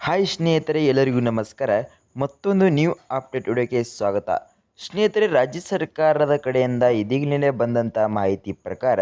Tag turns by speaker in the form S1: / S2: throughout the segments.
S1: Hi ಸ್ನೇಹಿತರೆ, ಎಲ್ಲರಿಗೂ ನಮಸ್ಕಾರ. ಮತ್ತೊಂದು ನ್ಯೂ ಅಪ್ಡೇಟ್ ವಿಡಿಯೋಕ್ಕೆ ಸ್ವಾಗತ. ಸ್ನೇಹಿತರೆ, ರಾಜ್ಯ ಸರ್ಕಾರದ ಕಡೆಯಿಂದ ಇದೀಗಲೇ ಬಂದಂಥ ಮಾಹಿತಿ ಪ್ರಕಾರ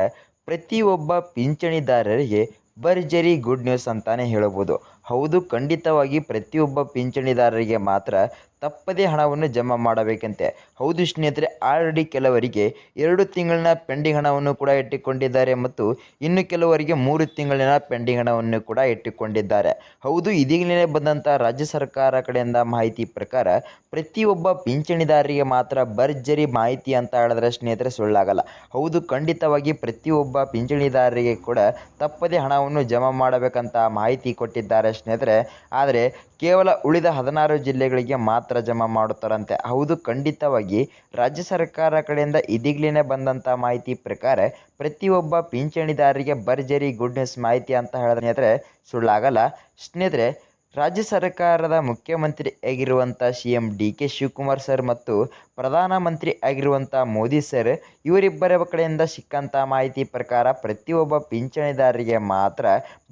S1: ಪ್ರತಿಯೊಬ್ಬ ಪಿಂಚಣಿದಾರರಿಗೆ ಭರ್ಜರಿ ಗುಡ್ ನ್ಯೂಸ್ ಅಂತಾನೆ ಹೇಳಬಹುದು. ಹೌದು, ಖಂಡಿತವಾಗಿ ಪ್ರತಿಯೊಬ್ಬ ಪಿಂಚಣಿದಾರರಿಗೆ ಮಾತ್ರ ತಪ್ಪದೇ ಹಣವನ್ನು ಜಮಾ ಮಾಡಬೇಕಂತೆ. ಹೌದು ಸ್ನೇಹಿತರೆ, ಆಲ್ರೆಡಿ ಕೆಲವರಿಗೆ 2 ತಿಂಗಳಿನ ಪೆಂಡಿಂಗ್ ಹಣವನ್ನು ಕೂಡ ಇಟ್ಟುಕೊಂಡಿದ್ದಾರೆ ಮತ್ತು ಇನ್ನು ಕೆಲವರಿಗೆ 3 ತಿಂಗಳಿನ ಪೆಂಡಿಂಗ್ ಹಣವನ್ನು ಕೂಡ ಇಟ್ಟುಕೊಂಡಿದ್ದಾರೆ. ಹೌದು, ಇದೀಗಲೇ ಬಂದಂಥ ರಾಜ್ಯ ಸರ್ಕಾರ ಕಡೆಯಿಂದ ಮಾಹಿತಿ ಪ್ರಕಾರ ಪ್ರತಿಯೊಬ್ಬ ಪಿಂಚಣಿದಾರರಿಗೆ ಮಾತ್ರ ಭರ್ಜರಿ ಮಾಹಿತಿ ಅಂತ ಹೇಳಿದ್ರೆ ಸ್ನೇಹಿತರೆ ಸುಳ್ಳಾಗಲ್ಲ. ಹೌದು, ಖಂಡಿತವಾಗಿ ಪ್ರತಿಯೊಬ್ಬ ಪಿಂಚಣಿದಾರರಿಗೆ ಕೂಡ ತಪ್ಪದೇ ಹಣವನ್ನು ಜಮಾ ಮಾಡಬೇಕಂತ ಮಾಹಿತಿ ಕೊಟ್ಟಿದ್ದಾರೆ ಸ್ನೇಹಿತರೆ. ಆದರೆ ಕೇವಲ ಉಳಿದ 16 ಜಿಲ್ಲೆಗಳಿಗೆ ಮಾತ್ರ ಜಮಾ ಮಾಡುತ್ತಾರಂತೆ. ಹೌದು, ಖಂಡಿತವಾಗಿ ರಾಜ್ಯ ಸರ್ಕಾರ ಕಡೆಯಿಂದ ಇದೀಗಲೇ ಬಂದಂಥ ಮಾಹಿತಿ ಪ್ರಕಾರ ಪ್ರತಿಯೊಬ್ಬ ಪಿಂಚಣಿದಾರರಿಗೆ ಭರ್ಜರಿ ಗುಡ್ ನ್ಯೂಸ್ ಮಾಹಿತಿ ಅಂತ ಹೇಳಿದ್ರೆ ಸ್ನೇಹಿತರೆ ಸುಳ್ಳಾಗಲ್ಲ. ಸ್ನೇಹಿತರೆ, ರಾಜ್ಯ ಸರ್ಕಾರದ ಮುಖ್ಯಮಂತ್ರಿ ಆಗಿರುವಂಥ CM DK ಶಿವಕುಮಾರ್ ಸರ್ ಮತ್ತು ಪ್ರಧಾನಮಂತ್ರಿ ಆಗಿರುವಂಥ ಮೋದಿ ಸರ್ ಇವರಿಬ್ಬರ ಕಡೆಯಿಂದ ಸಿಕ್ಕಂಥ ಮಾಹಿತಿ ಪ್ರಕಾರ ಪ್ರತಿಯೊಬ್ಬ ಪಿಂಚಣಿದಾರರಿಗೆ ಮಾತ್ರ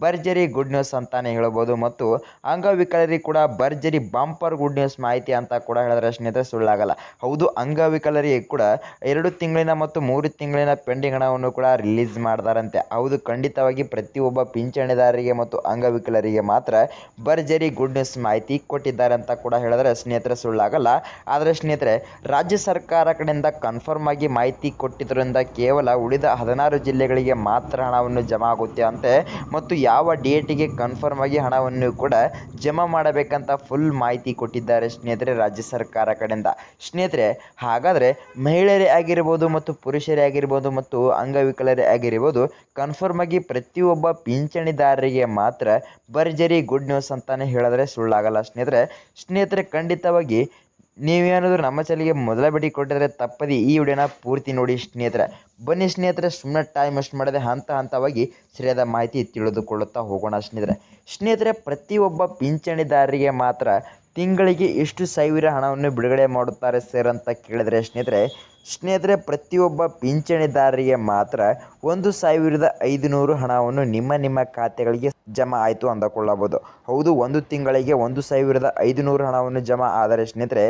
S1: ಭರ್ಜರಿ ಗುಡ್ ನ್ಯೂಸ್ ಅಂತಾನೆ ಹೇಳ್ಬೋದು ಮತ್ತು ಅಂಗವಿಕಲರಿಗೆ ಕೂಡ ಭರ್ಜರಿ ಬಂಪರ್ ಗುಡ್ ನ್ಯೂಸ್ ಮಾಹಿತಿ ಅಂತ ಕೂಡ ಹೇಳಿದ್ರೆ ಸ್ನೇಹಿತರೆ ಸುಳ್ಳಾಗಲ್ಲ. ಹೌದು, ಅಂಗವಿಕಲರಿಗೆ ಕೂಡ 2 ತಿಂಗಳಿನ ಮತ್ತು 3 ತಿಂಗಳಿನ ಪೆಂಡಿಂಗ್ ಹಣವನ್ನು ಕೂಡ ರಿಲೀಸ್ ಮಾಡ್ತಾರಂತೆ. ಹೌದು, ಖಂಡಿತವಾಗಿ ಪ್ರತಿಯೊಬ್ಬ ಪಿಂಚಣಿದಾರರಿಗೆ ಮತ್ತು ಅಂಗವಿಕಲರಿಗೆ ಮಾತ್ರ ಭರ್ಜರಿ ಗುಡ್ ನ್ಯೂಸ್ ಮಾಹಿತಿ ಕೊಟ್ಟಿದ್ದಾರೆ ಅಂತ ಕೂಡ ಹೇಳಿದ್ರೆ ಸ್ನೇಹಿತರೆ ಸುಳ್ಳಾಗಲ್ಲ. ಆದರೆ ಸ್ನೇಹಿತರೆ, ರಾಜ್ಯ ಸರ್ಕಾರ ಕಡೆಯಿಂದ ಕನ್ಫರ್ಮ್ ಆಗಿ ಮಾಹಿತಿ ಕೊಟ್ಟಿದ್ದರಿಂದ ಕೇವಲ ಉಳಿದ 16 ಜಿಲ್ಲೆಗಳಿಗೆ ಮಾತ್ರ ಹಣವನ್ನು ಜಮಾ ಆಗುತ್ತೆ ಅಂತೆ ಮತ್ತು ಯಾವ ಡೇಟಿಗೆ ಕನ್ಫರ್ಮ್ ಆಗಿ ಹಣವನ್ನು ಕೂಡ ಜಮಾ ಮಾಡಬೇಕಂತ ಫುಲ್ ಮಾಹಿತಿ ಕೊಟ್ಟಿದ್ದಾರೆ ಸ್ನೇಹಿತರೆ ರಾಜ್ಯ ಸರ್ಕಾರ ಕಡೆಯಿಂದ. ಸ್ನೇಹಿತರೆ, ಹಾಗಾದರೆ ಮಹಿಳೆಯರೇ ಆಗಿರ್ಬೋದು ಮತ್ತು ಪುರುಷರೇ ಆಗಿರ್ಬೋದು ಮತ್ತು ಅಂಗವಿಕಲರೇ ಆಗಿರ್ಬೋದು ಕನ್ಫರ್ಮ್ ಆಗಿ ಪ್ರತಿಯೊಬ್ಬ ಪಿಂಚಣಿದಾರರಿಗೆ ಮಾತ್ರ ಭರ್ಜರಿ ಗುಡ್ ನ್ಯೂಸ್ ಅಂತಾನೆ ಹೇಳಿದ್ರೆ ಸುಳ್ಳಾಗಲ್ಲ ಸ್ನೇಹಿತರೆ, ಖಂಡಿತವಾಗಿ ನೀವೇನಾದರೂ ನಮ್ಮ ಚಾನಲ್ಗೆ ಮೊದಲ ಭೇಟಿ ಕೊಟ್ಟಿದ್ರೆ ತಪ್ಪದೆ ಈ ವಿಡಿಯೋನ ಪೂರ್ತಿ ನೋಡಿ ಸ್ನೇಹಿತರೆ. ಬನ್ನಿ ಸ್ನೇಹಿತರೆ, ಸುಮ್ಮನೆ ಟೈಮ್ ವೇಸ್ಟ್ ಮಾಡದೆ ಹಂತವಾಗಿ ಸರಿಯಾದ ಮಾಹಿತಿ ತಿಳಿದುಕೊಳ್ಳುತ್ತಾ ಹೋಗೋಣ ಸ್ನೇಹಿತರೆ, ಪ್ರತಿಯೊಬ್ಬ ಪಿಂಚಣಿದಾರರಿಗೆ ಮಾತ್ರ ತಿಂಗಳಿಗೆ ಎಷ್ಟು ಸಾವಿರ ಹಣವನ್ನು ಬಿಡುಗಡೆ ಮಾಡುತ್ತಾರೆ ಸರ್ ಅಂತ ಕೇಳಿದರೆ ಸ್ನೇಹಿತರೆ ಪ್ರತಿಯೊಬ್ಬ ಪಿಂಚಣಿದಾರರಿಗೆ ಮಾತ್ರ 1,500 ಹಣವನ್ನು ನಿಮ್ಮ ಖಾತೆಗಳಿಗೆ ಜಮಾ ಆಯಿತು ಅಂದುಕೊಳ್ಳಬಹುದು. ಹೌದು, ಒಂದು ತಿಂಗಳಿಗೆ 1,500 ಹಣವನ್ನು ಜಮಾ ಆದರೆ ಸ್ನೇಹಿತರೆ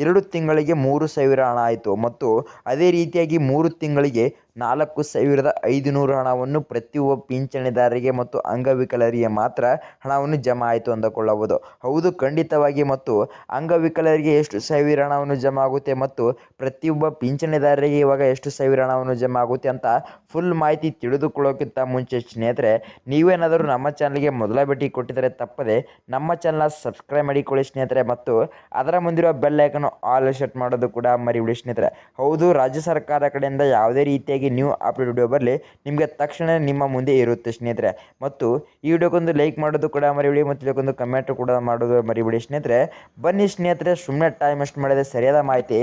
S1: 2 ತಿಂಗಳಿಗೆ 3,000 ಹಣ ಆಯಿತು ಮತ್ತು ಅದೇ ರೀತಿಯಾಗಿ 3 ತಿಂಗಳಿಗೆ 4,500 ಹಣವನ್ನು ಪ್ರತಿಯೊಬ್ಬ ಪಿಂಚಣಿದಾರರಿಗೆ ಮತ್ತು ಅಂಗವಿಕಲರಿಗೆ ಮಾತ್ರ ಹಣವನ್ನು ಜಮಾ ಆಯಿತು ಅಂದುಕೊಳ್ಳಬಹುದು. ಹೌದು, ಖಂಡಿತವಾಗಿ ಮತ್ತು ಅಂಗವಿಕಲರಿಗೆ ಎಷ್ಟು ಸಾವಿರ ಹಣವನ್ನು ಜಮಾ ಆಗುತ್ತೆ ಮತ್ತು ಪ್ರತಿಯೊಬ್ಬ ಪಿಂಚಣಿದಾರರಿಗೆ ಇವಾಗ ಎಷ್ಟು ಸಾವಿರ ಹಣವನ್ನು ಜಮಾ ಆಗುತ್ತೆ ಅಂತ ಫುಲ್ ಮಾಹಿತಿ ತಿಳಿದುಕೊಳ್ಳೋಕ್ಕಿಂತ ಮುಂಚೆ ಸ್ನೇಹಿತರೆ, ನೀವೇನಾದರೂ ನಮ್ಮ ಚಾನಲ್ಗೆ ಮೊದಲ ಭೇಟಿ ಕೊಟ್ಟಿದ್ದರೆ ತಪ್ಪದೆ ನಮ್ಮ ಚಾನಲ್ನ ಸಬ್ಸ್ಕ್ರೈಬ್ ಮಾಡಿಕೊಳ್ಳಿ ಸ್ನೇಹಿತರೆ ಮತ್ತು ಅದರ ಮುಂದಿರುವ ಬೆಲ್ ಐಕನ್ ಆಲ್ ಸೆಟ್ ಮಾಡೋದು ಕೂಡ ಮರಿಬೇಡಿ ಸ್ನೇಹಿತರೆ. ಹೌದು, ರಾಜ್ಯ ಸರ್ಕಾರ ಕಡೆಯಿಂದ ಯಾವುದೇ ರೀತಿಯಾಗಿ ನ್ಯೂ ಅಪ್ಡೇಟ್ ವಿಡಿಯೋ ಬರಲಿ ನಿಮಗೆ ತಕ್ಷಣ ನಿಮ್ಮ ಮುಂದೆ ಇರುತ್ತೆ ಸ್ನೇಹಿತರೆ. ಮತ್ತು ಈ ವಿಡಿಯೋಕ್ಕೊಂದು ಲೈಕ್ ಮಾಡೋದು ಕೂಡ ಮರಿಬೇಡಿ ಮತ್ತು ಇದಕ್ಕೊಂದು ಕಮೆಂಟ್ ಕೂಡ ಮಾಡೋದು ಮರಿಬೇಡಿ ಸ್ನೇಹಿತರೆ. ಬನ್ನಿ ಸ್ನೇಹಿತರೆ, ಸುಮ್ಮನೆ ಟೈಮ್ ವೇಸ್ಟ್ ಮಾಡದೆ ಸರಿಯಾದ ಮಾಹಿತಿ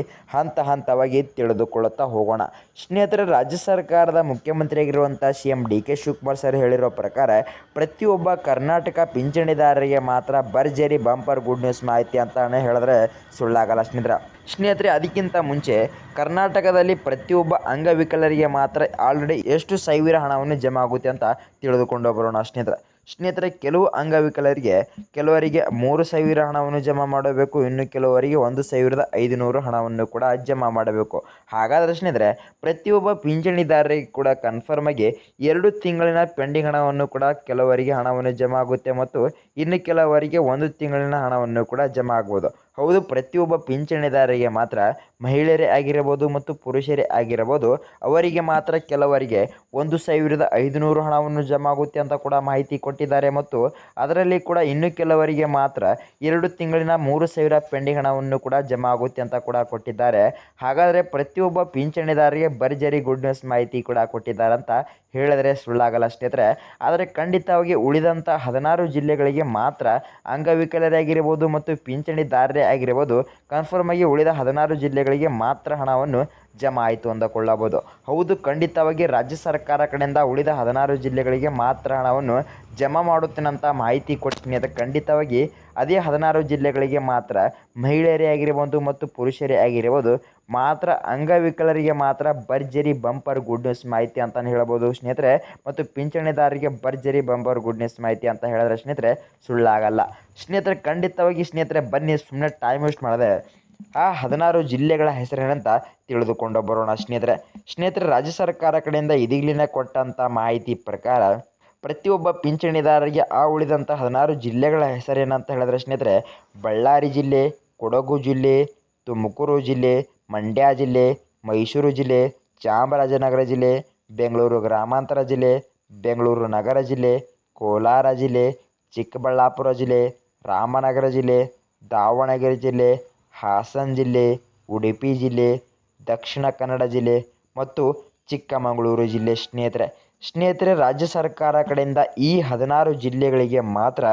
S1: ಹಂತವಾಗಿ ತಿಳಿದುಕೊಳ್ಳುತ್ತಾ ಹೋಗೋಣ ಸ್ನೇಹಿತರೆ. ರಾಜ್ಯ ಸರ್ಕಾರದ ಮುಖ್ಯಮಂತ್ರಿಯಾಗಿರುವಂಥ CM DK ಶಿವಕುಮಾರ್ ಸರ್ ಹೇಳಿರೋ ಪ್ರಕಾರ ಪ್ರತಿಯೊಬ್ಬ ಕರ್ನಾಟಕ ಪಿಂಚಣಿದಾರರಿಗೆ ಮಾತ್ರ ಭರ್ಜರಿ ಬಂಪರ್ ಗುಡ್ ನ್ಯೂಸ್ ಮಾಹಿತಿ ಅಂತಾನೆ ಹೇಳಿದ್ರೆ ಸುಳ್ಳಾಗಲ್ಲ ಸ್ನೇಹಿತರೆ. ಅದಕ್ಕಿಂತ ಮುಂಚೆ ಕರ್ನಾಟಕದಲ್ಲಿ ಪ್ರತಿಯೊಬ್ಬ ಅಂಗವಿಕಲರಿಗೆ ಮಾತ್ರ ಆಲ್ರೆಡಿ ಎಷ್ಟು ಸಾವಿರ ಹಣವನ್ನು ಜಮಾ ಆಗುತ್ತೆ ಅಂತ ತಿಳಿದುಕೊಂಡು ಬರೋಣ ಸ್ನೇಹಿತರೆ, ಕೆಲವು ಅಂಗವಿಕಲರಿಗೆ ಕೆಲವರಿಗೆ 3,000 ಹಣವನ್ನು ಜಮಾ ಮಾಡಬೇಕು, ಇನ್ನು ಕೆಲವರಿಗೆ 1,500 ಹಣವನ್ನು ಕೂಡ ಜಮಾ ಮಾಡಬೇಕು. ಹಾಗಾದರೆ ಸ್ನೇಹಿತರೆ, ಪ್ರತಿಯೊಬ್ಬ ಪಿಂಚಣಿದಾರರಿಗೆ ಕೂಡ ಕನ್ಫರ್ಮ್ ಆಗಿ 2 ತಿಂಗಳಿನ ಪೆಂಡಿಂಗ್ ಹಣವನ್ನು ಕೂಡ ಕೆಲವರಿಗೆ ಹಣವನ್ನು ಜಮಾ ಆಗುತ್ತೆ ಮತ್ತು ಇನ್ನು ಕೆಲವರಿಗೆ 1 ತಿಂಗಳಿನ ಹಣವನ್ನು ಕೂಡ ಜಮಾ ಆಗ್ಬೋದು. ಹೌದು, ಪ್ರತಿಯೊಬ್ಬ ಪಿಂಚಣಿದಾರರಿಗೆ ಮಾತ್ರ ಮಹಿಳೆಯರೇ ಆಗಿರಬಹುದು ಮತ್ತು ಪುರುಷರೇ ಆಗಿರಬಹುದು ಅವರಿಗೆ ಮಾತ್ರ ಕೆಲವರಿಗೆ 1,500 ಹಣವನ್ನು ಜಮಾ ಆಗುತ್ತೆ ಅಂತ ಕೂಡ ಮಾಹಿತಿ ಕೊಟ್ಟಿದ್ದಾರೆ ಮತ್ತು ಅದರಲ್ಲಿ ಕೂಡ ಇನ್ನು ಕೆಲವರಿಗೆ ಮಾತ್ರ 2 ತಿಂಗಳಿನ 3,000 ಪೆಂಡಿಂಗ್ ಹಣವನ್ನು ಕೂಡ ಜಮಾ ಆಗುತ್ತೆ ಅಂತ ಕೂಡ ಕೊಟ್ಟಿದ್ದಾರೆ. ಹಾಗಾದರೆ ಪ್ರತಿಯೊಬ್ಬ ಪಿಂಚಣಿದಾರರಿಗೆ ಭರ್ಜರಿ ಗುಡ್ ನ್ಯೂಸ್ ಮಾಹಿತಿ ಕೂಡ ಕೊಟ್ಟಿದ್ದಾರೆ ಅಂತ ಹೇಳಿದ್ರೆ ಸುಳ್ಳಾಗಲ್ಲ ಸ್ನೇಹಿತರೆ. ಆದರೆ ಖಂಡಿತವಾಗಿ ಉಳಿದಂಥ 16 ಜಿಲ್ಲೆಗಳಿಗೆ ಮಾತ್ರ ಅಂಗವಿಕಲರೇ ಆಗಿರ್ಬೋದು ಮತ್ತು ಪಿಂಚಣಿದಾರರೇ ಆಗಿರ್ಬೋದು ಕನ್ಫರ್ಮ್ ಆಗಿ ಉಳಿದ 16 ಜಿಲ್ಲೆಗಳಿಗೆ ಮಾತ್ರ ಹಣವನ್ನು ಜಮಾ ಆಯಿತು ಅಂದುಕೊಳ್ಳಬಹುದು. ಹೌದು, ಖಂಡಿತವಾಗಿ ರಾಜ್ಯ ಸರ್ಕಾರ ಕಡೆಯಿಂದ ಉಳಿದ 16 ಜಿಲ್ಲೆಗಳಿಗೆ ಮಾತ್ರ ಹಣವನ್ನು ಜಮಾ ಮಾಡುತ್ತೇನಂತ ಮಾಹಿತಿ ಕೊಡ್ತೀನಿ. ಅದಕ್ಕೆ ಖಂಡಿತವಾಗಿ ಅದೇ 16 ಜಿಲ್ಲೆಗಳಿಗೆ ಮಾತ್ರ ಮಹಿಳೆಯರೇ ಆಗಿರಬಹುದು ಮತ್ತು ಪುರುಷರೇ ಆಗಿರಬಹುದು ಮಾತ್ರ ಅಂಗವಿಕಲರಿಗೆ ಮಾತ್ರ ಭರ್ಜರಿ ಬಂಪರ್ ಗುಡ್ ನ್ಯೂಸ್ ಮಾಹಿತಿ ಅಂತಲೇ ಹೇಳ್ಬೋದು ಸ್ನೇಹಿತರೆ. ಮತ್ತು ಪಿಂಚಣಿದಾರರಿಗೆ ಭರ್ಜರಿ ಬಂಪರ್ ಗುಡ್ ನ್ಯೂಸ್ ಮಾಹಿತಿ ಅಂತ ಹೇಳಿದ್ರೆ ಸ್ನೇಹಿತರೆ ಸುಳ್ಳಾಗಲ್ಲ ಸ್ನೇಹಿತರೆ. ಖಂಡಿತವಾಗಿ ಸ್ನೇಹಿತರೆ ಬನ್ನಿ ಸುಮ್ಮನೆ ಟೈಮ್ ವೇಸ್ಟ್ ಮಾಡದೆ ಆ 16 ಜಿಲ್ಲೆಗಳ ಹೆಸರೇನಂತ ತಿಳಿದುಕೊಂಡು ಬರೋಣ ಸ್ನೇಹಿತರೆ. ರಾಜ್ಯ ಸರ್ಕಾರ ಕಡೆಯಿಂದ ಇದೀಗಲಿನ ಕೊಟ್ಟಂಥ ಮಾಹಿತಿ ಪ್ರಕಾರ ಪ್ರತಿಯೊಬ್ಬ ಪಿಂಚಣಿದಾರರಿಗೆ ಆ ಉಳಿದಂಥ 16 ಜಿಲ್ಲೆಗಳ ಹೆಸರೇನಂತ ಹೇಳಿದ್ರೆ ಸ್ನೇಹಿತರೆ ಬಳ್ಳಾರಿ ಜಿಲ್ಲೆ, ಕೊಡಗು ಜಿಲ್ಲೆ, ತುಮಕೂರು ಜಿಲ್ಲೆ, ಮಂಡ್ಯ ಜಿಲ್ಲೆ, ಮೈಸೂರು ಜಿಲ್ಲೆ, ಚಾಮರಾಜನಗರ ಜಿಲ್ಲೆ, ಬೆಂಗಳೂರು ಗ್ರಾಮಾಂತರ ಜಿಲ್ಲೆ, ಬೆಂಗಳೂರು ನಗರ ಜಿಲ್ಲೆ, ಕೋಲಾರ ಜಿಲ್ಲೆ, ಚಿಕ್ಕಬಳ್ಳಾಪುರ ಜಿಲ್ಲೆ, ರಾಮನಗರ ಜಿಲ್ಲೆ, ದಾವಣಗೆರೆ ಜಿಲ್ಲೆ, ಹಾಸನ ಜಿಲ್ಲೆ, ಉಡುಪಿ ಜಿಲ್ಲೆ, ದಕ್ಷಿಣ ಕನ್ನಡ ಜಿಲ್ಲೆ ಮತ್ತು ಚಿಕ್ಕಮಗಳೂರು ಜಿಲ್ಲೆ ಸ್ನೇಹಿತರೆ ರಾಜ್ಯ ಸರ್ಕಾರ ಕಡೆಯಿಂದ ಈ 16 ಜಿಲ್ಲೆಗಳಿಗೆ ಮಾತ್ರ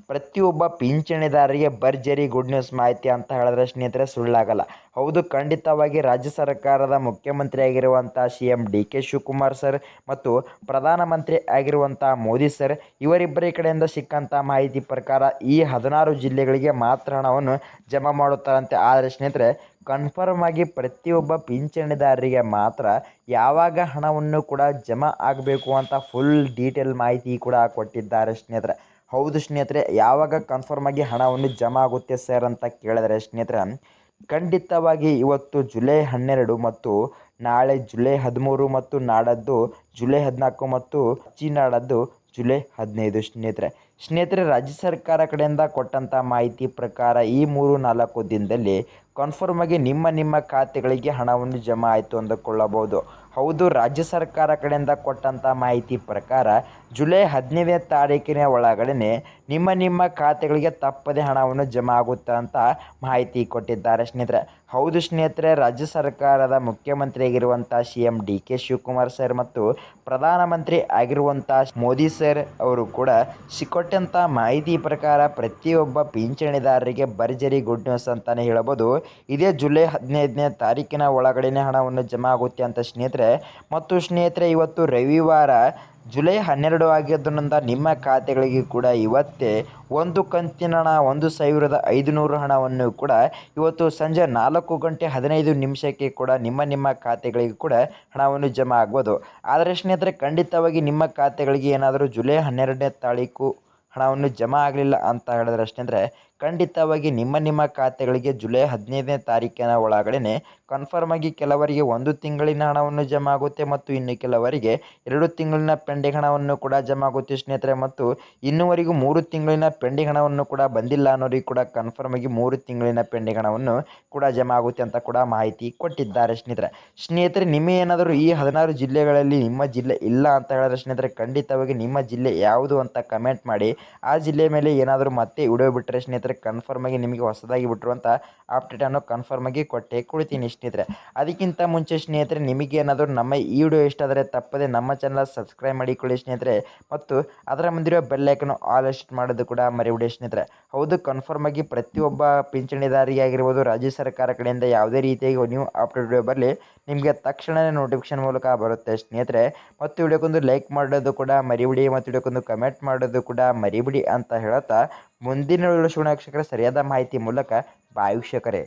S1: ಪ್ರತಿಯೊಬ್ಬ ಪಿಂಚಣಿದಾರರಿಗೆ ಭರ್ಜರಿ ಗುಡ್ ನ್ಯೂಸ್ ಮಾಹಿತಿ ಅಂತ ಹೇಳಿದ್ರೆ ಸ್ನೇಹಿತರೆ ಸುಳ್ಳಾಗಲ್ಲ. ಹೌದು, ಖಂಡಿತವಾಗಿ ರಾಜ್ಯ ಸರ್ಕಾರದ ಮುಖ್ಯಮಂತ್ರಿ ಆಗಿರುವಂಥ CM DK ಶಿವಕುಮಾರ್ ಸರ್ ಮತ್ತು ಪ್ರಧಾನಮಂತ್ರಿ ಆಗಿರುವಂಥ ಮೋದಿ ಸರ್ ಇವರಿಬ್ಬರ ಕಡೆಯಿಂದ ಸಿಕ್ಕಂಥ ಮಾಹಿತಿ ಪ್ರಕಾರ ಈ 16 ಜಿಲ್ಲೆಗಳಿಗೆ ಮಾತ್ರ ಹಣವನ್ನು ಜಮಾ ಮಾಡುತ್ತಾರಂತೆ. ಆದರೆ ಸ್ನೇಹಿತರೆ ಕನ್ಫರ್ಮ್ ಆಗಿ ಪ್ರತಿಯೊಬ್ಬ ಪಿಂಚಣಿದಾರರಿಗೆ ಮಾತ್ರ ಯಾವಾಗ ಹಣವನ್ನು ಕೂಡ ಜಮಾ ಆಗಬೇಕು ಅಂತ ಫುಲ್ ಡೀಟೇಲ್ ಮಾಹಿತಿ ಕೂಡ ಕೊಟ್ಟಿದ್ದಾರೆ ಸ್ನೇಹಿತರೆ. ಹೌದು ಸ್ನೇಹಿತರೆ, ಯಾವಾಗ ಕನ್ಫರ್ಮ್ ಆಗಿ ಹಣವನ್ನು ಜಮಾ ಆಗುತ್ತೆ ಸರ್ ಅಂತ ಕೇಳಿದರೆ ಸ್ನೇಹಿತರೆ ಖಂಡಿತವಾಗಿ ಇವತ್ತು ಜುಲೈ 12 ಮತ್ತು ನಾಳೆ ಜುಲೈ 13 ಮತ್ತು ನಾಡದ್ದು ಜುಲೈ 14 ಮತ್ತು ನಾಡದ್ದು ಜುಲೈ 15 ಸ್ನೇಹಿತರೆ ರಾಜ್ಯ ಸರ್ಕಾರ ಕಡೆಯಿಂದ ಕೊಟ್ಟಂಥ ಮಾಹಿತಿ ಪ್ರಕಾರ ಈ 3-4 ದಿನದಲ್ಲಿ ಕನ್ಫರ್ಮ್ ಆಗಿ ನಿಮ್ಮ ಖಾತೆಗಳಿಗೆ ಹಣವನ್ನು ಜಮಾ ಆಯಿತು ಅಂದುಕೊಳ್ಳಬಹುದು. ಹೌದು, ರಾಜ್ಯ ಸರ್ಕಾರ ಕಡೆಯಿಂದ ಕೊಟ್ಟಂಥ ಮಾಹಿತಿ ಪ್ರಕಾರ ಜುಲೈ 15ನೇ ತಾರೀಕಿನ ಒಳಗಡೆ ನಿಮ್ಮ ಖಾತೆಗಳಿಗೆ ತಪ್ಪದೆ ಹಣವನ್ನು ಜಮಾ ಆಗುತ್ತೆ ಅಂತ ಮಾಹಿತಿ ಕೊಟ್ಟಿದ್ದಾರೆ ಸ್ನೇಹಿತರೆ. ಹೌದು ಸ್ನೇಹಿತರೆ, ರಾಜ್ಯ ಸರ್ಕಾರದ ಮುಖ್ಯಮಂತ್ರಿ ಆಗಿರುವಂಥ CM DK ಶಿವಕುಮಾರ್ ಸರ್ ಮತ್ತು ಪ್ರಧಾನಮಂತ್ರಿ ಆಗಿರುವಂಥ ಮೋದಿ ಸರ್ ಅವರು ಕೂಡ ಕೊಟ್ಟಂಥ ಮಾಹಿತಿ ಪ್ರಕಾರ ಪ್ರತಿಯೊಬ್ಬ ಪಿಂಚಣಿದಾರರಿಗೆ ಭರ್ಜರಿ ಗುಡ್ ನ್ಯೂಸ್ ಅಂತಲೇ ಹೇಳ್ಬೋದು. ಇದೇ ಜುಲೈ 15ನೇ ತಾರೀಕಿನ ಒಳಗಡೆ ಹಣವನ್ನು ಜಮಾ ಆಗುತ್ತೆ ಅಂತ ಸ್ನೇಹಿತರೆ. ಮತ್ತು ಸ್ನೇಹಿತರೆ ಇವತ್ತು ರವಿವಾರ ಜುಲೈ 12 ಆಗಿದ್ದರಿಂದ ನಿಮ್ಮ ಖಾತೆಗಳಿಗೆ ಕೂಡ ಇವತ್ತೇ ಒಂದು ಕಂತಿನ ಹಣ 1,500 ಹಣವನ್ನು ಕೂಡ ಇವತ್ತು ಸಂಜೆ 4:15 ಕೂಡ ನಿಮ್ಮ ಖಾತೆಗಳಿಗೆ ಕೂಡ ಹಣವನ್ನು ಜಮಾ ಆಗ್ಬೋದು. ಆದರೆ ಸ್ನೇಹಿತರೆ ಖಂಡಿತವಾಗಿ ನಿಮ್ಮ ಖಾತೆಗಳಿಗೆ ಏನಾದರೂ ಜುಲೈ 12ನೇ ತಾರೀಕು ಹಣವನ್ನು ಜಮಾ ಆಗಲಿಲ್ಲ ಅಂತ ಹೇಳಿದ್ರೆ ಸ್ನೇಹಿತರೆ ಖಂಡಿತವಾಗಿ ನಿಮ್ಮ ಖಾತೆಗಳಿಗೆ ಜುಲೈ 15ನೇ ತಾರೀಕಿನ ಒಳಗಡೆ ಕನ್ಫರ್ಮ್ ಆಗಿ ಕೆಲವರಿಗೆ 1 ತಿಂಗಳಿನ ಹಣವನ್ನು ಜಮಾ ಆಗುತ್ತೆ ಮತ್ತು ಇನ್ನು ಕೆಲವರಿಗೆ 2 ತಿಂಗಳಿನ ಪೆಂಡಿಂಗ್ ಹಣವನ್ನು ಕೂಡ ಜಮಾ ಆಗುತ್ತೆ ಸ್ನೇಹಿತರೆ. ಮತ್ತು ಇನ್ನುವರೆಗೂ 3 ತಿಂಗಳಿನ ಪೆಂಡಿಂಗ್ ಹಣವನ್ನು ಕೂಡ ಬಂದಿಲ್ಲ ಅನ್ನೋರಿಗೆ ಕೂಡ ಕನ್ಫರ್ಮ್ ಆಗಿ 3 ತಿಂಗಳಿನ ಪೆಂಡಿಂಗ್ ಹಣವನ್ನು ಕೂಡ ಜಮಾ ಆಗುತ್ತೆ ಅಂತ ಕೂಡ ಮಾಹಿತಿ ಕೊಟ್ಟಿದ್ದಾರೆ ಸ್ನೇಹಿತರೆ ನಿಮಗೇನಾದರೂ ಈ 16 ಜಿಲ್ಲೆಗಳಲ್ಲಿ ನಿಮ್ಮ ಜಿಲ್ಲೆ ಇಲ್ಲ ಅಂತ ಹೇಳಿದ್ರೆ ಸ್ನೇಹಿತರೆ ಖಂಡಿತವಾಗಿ ನಿಮ್ಮ ಜಿಲ್ಲೆ ಯಾವುದು ಅಂತ ಕಮೆಂಟ್ ಮಾಡಿ. ಆ ಜಿಲ್ಲೆ ಮೇಲೆ ಏನಾದರೂ ಮತ್ತೆ ವಿಡಿಯೋ ಬಿಟ್ಟರೆ ಸ್ನೇಹಿತರೆ ಕನ್ಫರ್ಮ್ ಆಗಿ ನಿಮಗೆ ಹೊಸದಾಗಿ ಬಿಟ್ಟಿರುವಂಥ ಅಪ್ಡೇಟನ್ನು ಕನ್ಫರ್ಮ್ ಆಗಿ ಕೊಟ್ಟೇ ಕೊಡ್ತೀನಿ ಸ್ನೇಹಿತರೆ. ಅದಕ್ಕಿಂತ ಮುಂಚೆ ಸ್ನೇಹಿತರೆ ನಿಮಗೆ ಏನಾದರೂ ನಮ್ಮ ಈ ವಿಡಿಯೋ ಇಷ್ಟ ಆದರೆ ತಪ್ಪದೆ ನಮ್ಮ ಚಾನಲ್ ಸಬ್ಸ್ಕ್ರೈಬ್ ಮಾಡಿಕೊಳ್ಳಿ ಸ್ನೇಹಿತರೆ. ಮತ್ತು ಅದರ ಮುಂದಿರುವ ಬೆಲ್ಲೈಕನ್ನು ಆಲ್ ಸೆಟ್ ಮಾಡೋದು ಕೂಡ ಮರಿಬೇಡಿ ಸ್ನೇಹಿತರೆ. ಹೌದು, ಕನ್ಫರ್ಮ್ ಆಗಿ ಪ್ರತಿಯೊಬ್ಬ ಪಿಂಚಣಿದಾರಿಗೆ ಆಗಿರ್ಬೋದು ರಾಜ್ಯ ಸರ್ಕಾರ ಕಡೆಯಿಂದ ಯಾವುದೇ ರೀತಿಯಾಗಿ ನ್ಯೂ ಅಪ್ಡೇಟ್ ವಿಡಿಯೋ ಬರಲಿ ನಿಮಗೆ ತಕ್ಷಣವೇ ನೋಟಿಫಿಕೇಶನ್ ಮೂಲಕ ಬರುತ್ತೆ ಸ್ನೇಹಿತರೆ. ಮತ್ತು ವಿಡಿಯೋಕ್ಕೊಂದು ಲೈಕ್ ಮಾಡೋದು ಕೂಡ ಮರಿಬಿಡಿ ಮತ್ತು ವಿಡಿಯೋಕ್ಕೊಂದು ಕಮೆಂಟ್ ಮಾಡೋದು ಕೂಡ ಮರಿಬಿಡಿ ಅಂತ ಹೇಳ್ತಾ ಮುಂದಿನ ವಿಡಿಯೋ ವೀಕ್ಷಕರೇ ಸರಿಯಾದ ಮಾಹಿತಿ ಮೂಲಕ ಬಾಯ್ ವೀಕ್ಷಕರೇ.